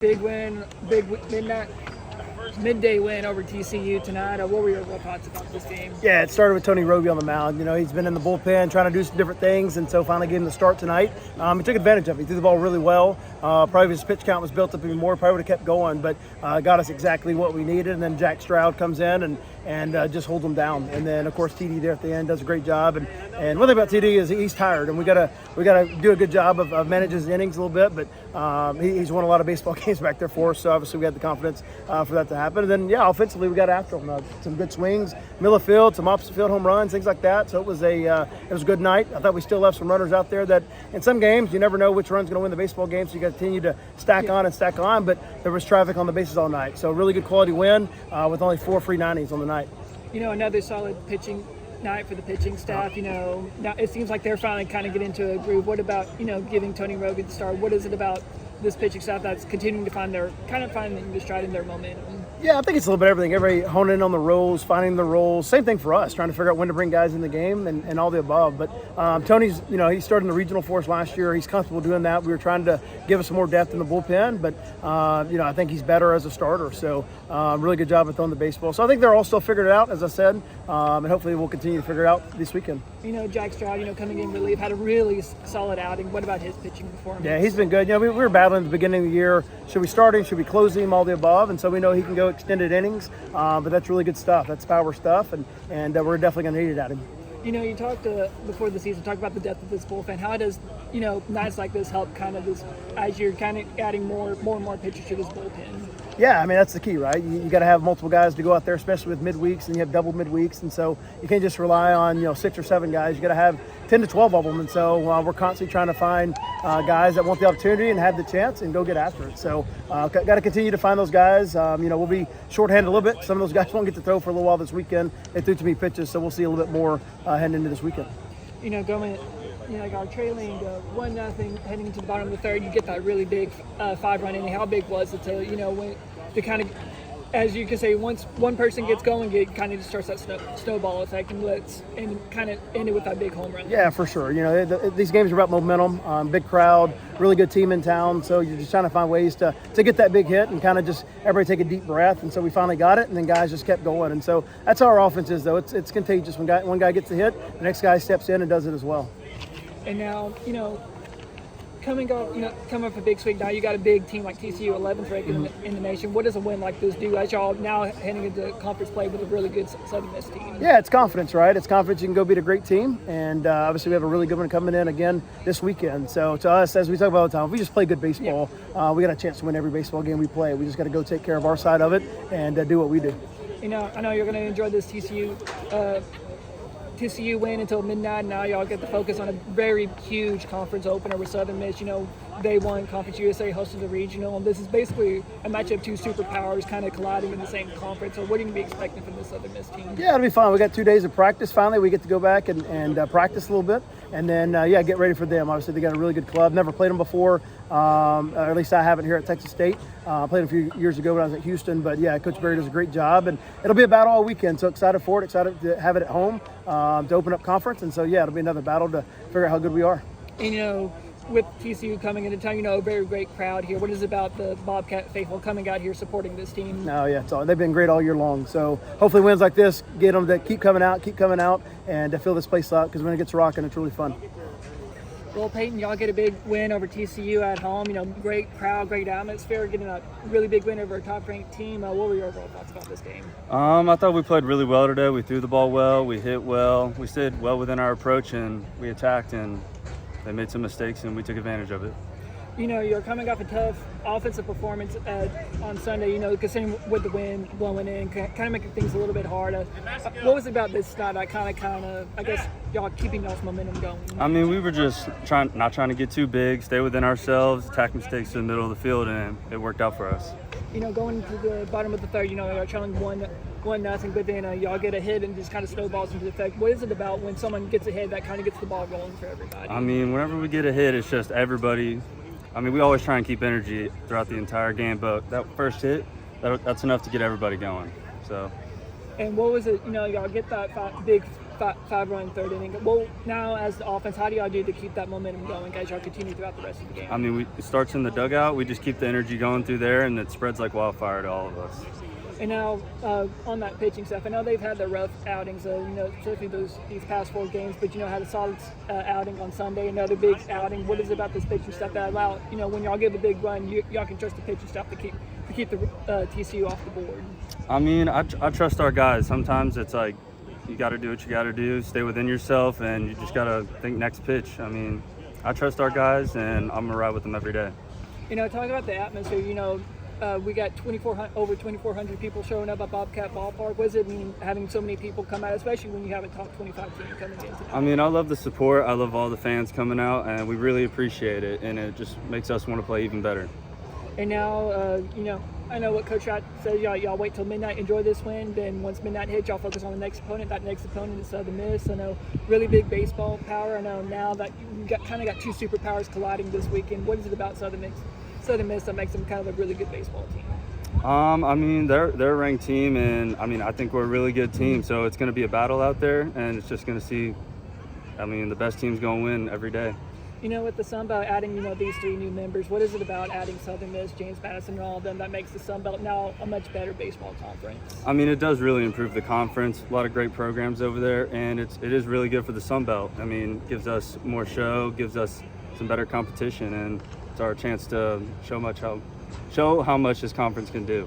Big win, midday win over TCU tonight. What were your thoughts about this game? Yeah, it started with Tony Roby on the mound. You know, he's been in the bullpen trying to do some different things, and so finally gave him the start tonight. He took advantage of it. He threw the ball really well. Probably if his pitch count was built up even more, probably would have kept going, but got us exactly what we needed. And then Jack Stroud comes in and just holds him down. And then, of course, TD there at the end does a great job. And one thing about TD is he's tired, and we gotta do a good job of managing his innings a little bit. But he's won a lot of baseball games back there for us, so obviously we had the confidence for that to happen. And then, yeah, offensively we got after him. Some good swings, middle of field, some opposite field home runs, things like that. So it was a good night. I thought we still left some runners out there that in some games you never know which run's going to win the baseball game, so you got to continue to stack on. But there was traffic on the bases all night, so really good quality win with only 4 free 90s on the night. You know, another solid pitching night for the pitching staff. You know, now it seems like they're finally kind of getting into a groove. What about, giving Tony Roby the start? What is it about this pitching staff that's continuing to finding the stride in their momentum? Yeah, I think it's a little bit of everything. Everybody honing in on the roles, finding the roles. Same thing for us, trying to figure out when to bring guys in the game and all the above. But Tony's, he started in the regional for us last year. He's comfortable doing that. We were trying to give us some more depth in the bullpen, but, I think he's better as a starter. So really good job at throwing the baseball. So I think they're all still figured it out, as I said, and hopefully we'll continue to figure it out this weekend. Jack Stroud, coming in relief, had a really solid outing. What about his pitching performance? Yeah, he's been good. We were battling at the beginning of the year. Should we start him? Should we close him? All the above. And so we know he can go extended innings, but that's really good stuff. That's power stuff, and we're definitely going to need it at him. You talked before the season, talked about the depth of this bullpen. How does, nights like this help kind of this, as you're kind of adding more and more pitchers to this bullpen? Yeah, I mean, that's the key, right? You got to have multiple guys to go out there, especially with midweeks, and you have double midweeks. And so you can't just rely on, 6 or 7 guys. You got to have 10 to 12 of them. And so we're constantly trying to find guys that want the opportunity and have the chance and go get after it. So got to continue to find those guys. We'll be shorthanded a little bit. Some of those guys won't get to throw for a little while this weekend. They threw too many pitches, so we'll see a little bit more heading into this weekend. Going, our trailing 1-0 heading into the bottom of the third, you get that really big 5-run inning. How big was it to, when to kind of, as you can say, once one person gets going, it kind of just starts that snowball effect and kind of end it with that big home run. Yeah, for sure. These games are about momentum, big crowd, really good team in town. So you're just trying to find ways to get that big hit and kind of just everybody take a deep breath. And so we finally got it, and then guys just kept going. And so that's how our offense is, though. It's contagious. When one guy gets the hit, the next guy steps in and does it as well. And now, coming off a big swing, now you got a big team like TCU, 11th ranked in the nation. What does a win like this do as y'all now heading into conference play with a really good Southern Miss team? Yeah, it's confidence, right? It's confidence you can go beat a great team, and obviously we have a really good one coming in again this weekend. So to us, as we talk about all the time, if we just play good baseball, we got a chance to win every baseball game we play. We just got to go take care of our side of it and do what we do. I know you're going to enjoy this TCU win until midnight. Now y'all get to focus on a very huge conference opener with Southern Miss. Day one, Conference USA hosted the regional, and this is basically a matchup of two superpowers kind of colliding in the same conference. So what are you going to be expecting from this Southern Miss team? Yeah, it'll be fun. We got 2 days of practice. Finally, we get to go back and practice a little bit, and then get ready for them. Obviously, they got a really good club. Never played them before, or at least I haven't here at Texas State. Played them a few years ago when I was at Houston, but yeah, Coach Berry does a great job, and it'll be a battle all weekend. So excited for it. Excited to have it at home to open up conference, and so yeah, it'll be another battle to figure out how good we are. And with TCU coming into town, a very great crowd here. What is it about the Bobcat faithful coming out here supporting this team? Oh, yeah, they've been great all year long. So hopefully wins like this get them to keep coming out, and to fill this place up, because when it gets rocking, it's really fun. Well, Peyton, y'all get a big win over TCU at home. Great crowd, great atmosphere, getting a really big win over a top-ranked team. What were your overall thoughts about this game? I thought we played really well today. We threw the ball well, we hit well, we stayed well within our approach, and we attacked, and they made some mistakes, and we took advantage of it. You're coming off a tough offensive performance on Sunday, considering with the wind blowing in, kind of making things a little bit harder. What was it about this night that kind of, I guess, y'all keeping y'all's momentum going? I mean, we were just not trying to get too big, stay within ourselves, attack mistakes in the middle of the field, and it worked out for us. Going to the bottom of the third, you're trailing 1-0, but then y'all get a hit and just kind of snowballs into effect. What is it about when someone gets a hit that kind of gets the ball rolling for everybody? I mean, whenever we get a hit, it's just everybody. I mean, we always try and keep energy throughout the entire game, but that first hit, that's enough to get everybody going. So. And what was it? Y'all get that big 5-run third inning. Well, now as the offense, how do y'all do to keep that momentum going as y'all continue throughout the rest of the game? I mean, it starts in the dugout. We just keep the energy going through there, and it spreads like wildfire to all of us. And now on that pitching stuff, I know they've had their rough outings, especially these past 4 games, but had a solid outing on Sunday, another big outing. What is it about this pitching stuff that allow, when y'all give a big run, y'all can trust the pitching stuff to keep the TCU off the board? I mean, I trust our guys. Sometimes it's like you got to do what you got to do, stay within yourself, and you just got to think next pitch. I mean, I trust our guys, and I'm going to ride with them every day. Talking about the atmosphere, we got over 2,400 people showing up at Bobcat Ballpark. What does it mean having so many people come out, especially when you have a top 25 team coming in tonight? I mean, I love the support. I love all the fans coming out, and we really appreciate it, and it just makes us want to play even better. And now, I know what Coach Trott says, y'all wait till midnight, enjoy this win, then once midnight hits, y'all focus on the next opponent. That next opponent is Southern Miss. I know really big baseball power. I know now that you got 2 superpowers colliding this weekend. What is it about Southern Miss that makes them kind of a really good baseball team? I mean, they're a ranked team, and I think we're a really good team. So it's going to be a battle out there, and it's just going to see. The best team's going to win every day. With the Sun Belt adding, these 3 new members, what is it about adding Southern Miss, James Madison, and all of them that makes the Sun Belt now a much better baseball conference? It does really improve the conference. A lot of great programs over there, and it is really good for the Sun Belt. It gives us more show, gives us some better competition, and it's our chance to show how much this conference can do.